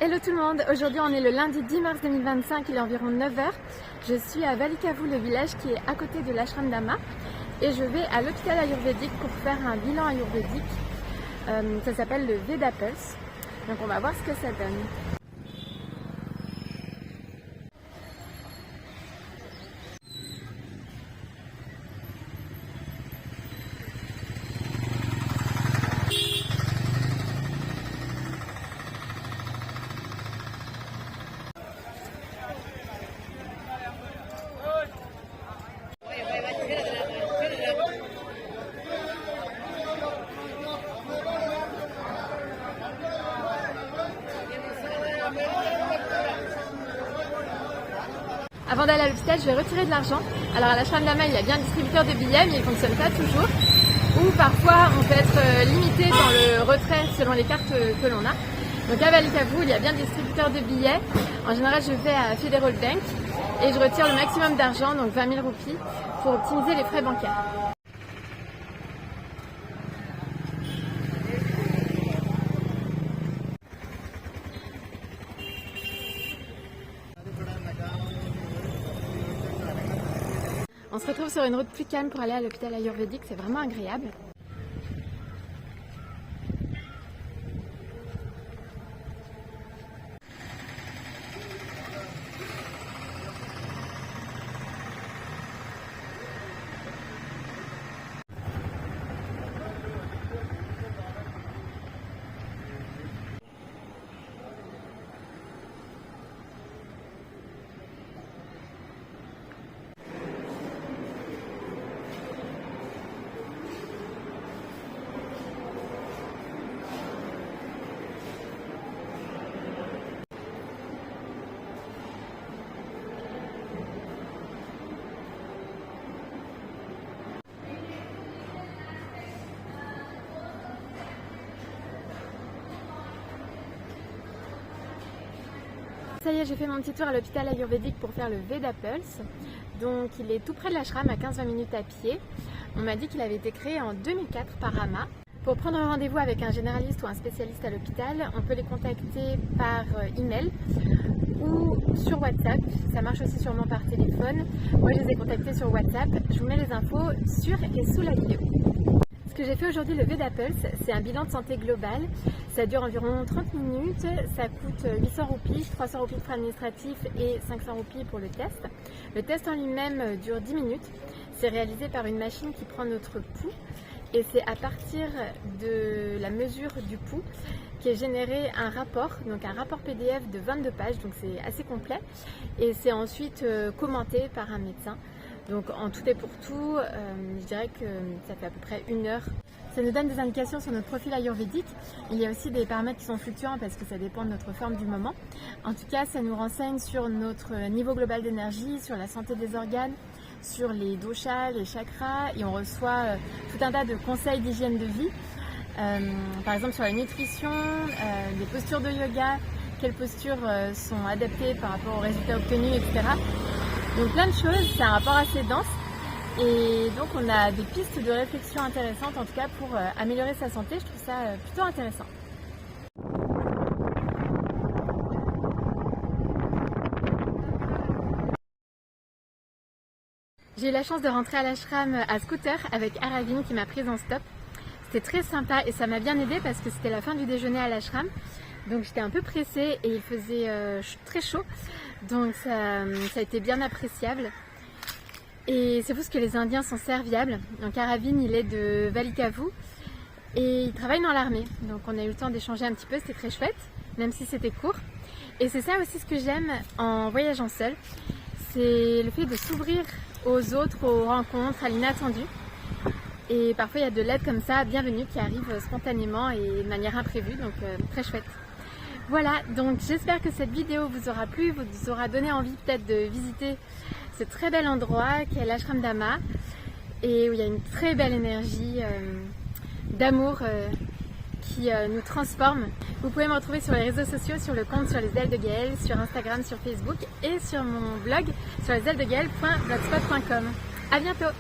Hello tout le monde, aujourd'hui on est le lundi 10 mars 2025, il est environ 9h. Je suis à Valikavu, le village qui est à côté de l'ashram d'Ama, et je vais à l'hôpital ayurvédique pour faire un bilan ayurvédique. Ça s'appelle le Veda Pulse, donc on va voir ce que ça donne. Avant d'aller à l'hôpital, je vais retirer de l'argent. Alors à l'ashram d'Ama, il y a bien un distributeur de billets, mais il ne fonctionne pas toujours. Ou parfois, on peut être limité dans le retrait selon les cartes que l'on a. Donc à Valikavu, il y a bien un distributeur de billets. En général, je vais à Federal Bank et je retire le maximum d'argent, donc 20 000 roupies, pour optimiser les frais bancaires. On se retrouve sur une route plus calme pour aller à l'hôpital ayurvédique, c'est vraiment agréable. Ça y est, j'ai fait mon petit tour à l'hôpital ayurvédique pour faire le Veda Pulse. Donc il est tout près de l'ashram, à 15-20 minutes à pied. On m'a dit qu'il avait été créé en 2004 par Ama. Pour prendre un rendez-vous avec un généraliste ou un spécialiste à l'hôpital, on peut les contacter par email ou sur WhatsApp. Ça marche aussi sûrement par téléphone. Moi je les ai contactés sur WhatsApp. Je vous mets les infos sur et sous la vidéo. Ce que j'ai fait aujourd'hui, le Veda Pulse, c'est un bilan de santé global. Ça dure environ 30 minutes, ça coûte 800 roupies, 300 roupies de frais administratifs et 500 roupies pour le test. Le test en lui-même dure 10 minutes. C'est réalisé par une machine qui prend notre pouls et c'est à partir de la mesure du pouls qu'est généré un rapport, donc un rapport PDF de 22 pages, donc c'est assez complet et c'est ensuite commenté par un médecin. Donc en tout et pour tout, je dirais que ça fait à peu près 1 heure. Ça nous donne des indications sur notre profil ayurvédique. Il y a aussi des paramètres qui sont fluctuants parce que ça dépend de notre forme du moment. En tout cas, ça nous renseigne sur notre niveau global d'énergie, sur la santé des organes, sur les doshas, les chakras, et on reçoit tout un tas de conseils d'hygiène de vie. Par exemple sur la nutrition, les postures de yoga, quelles postures sont adaptées par rapport aux résultats obtenus, etc. Donc plein de choses, c'est un rapport assez dense et donc on a des pistes de réflexion intéressantes en tout cas pour améliorer sa santé, je trouve ça plutôt intéressant. J'ai eu la chance de rentrer à l'ashram à scooter avec Aravin qui m'a prise en stop. C'était très sympa et ça m'a bien aidé parce que c'était la fin du déjeuner à l'ashram. Donc j'étais un peu pressée et il faisait très chaud, donc ça a été bien appréciable. Et c'est fou ce que les Indiens sont serviables. Donc Aravin, il est de Valikavu et il travaille dans l'armée. Donc on a eu le temps d'échanger un petit peu, c'était très chouette, même si c'était court. Et c'est ça aussi ce que j'aime en voyageant seule, c'est le fait de s'ouvrir aux autres, aux rencontres, à l'inattendu. Et parfois il y a de l'aide comme ça, bienvenue, qui arrive spontanément et de manière imprévue, donc très chouette. Voilà, donc j'espère que cette vidéo vous aura plu, vous aura donné envie peut-être de visiter ce très bel endroit qui est l'ashram d'Ama et où il y a une très belle énergie d'amour qui nous transforme. Vous pouvez me retrouver sur les réseaux sociaux, sur le compte sur les ailes de Gaëlle, sur Instagram, sur Facebook et sur mon blog sur lesailesdegaelle.blogspot.com. À bientôt!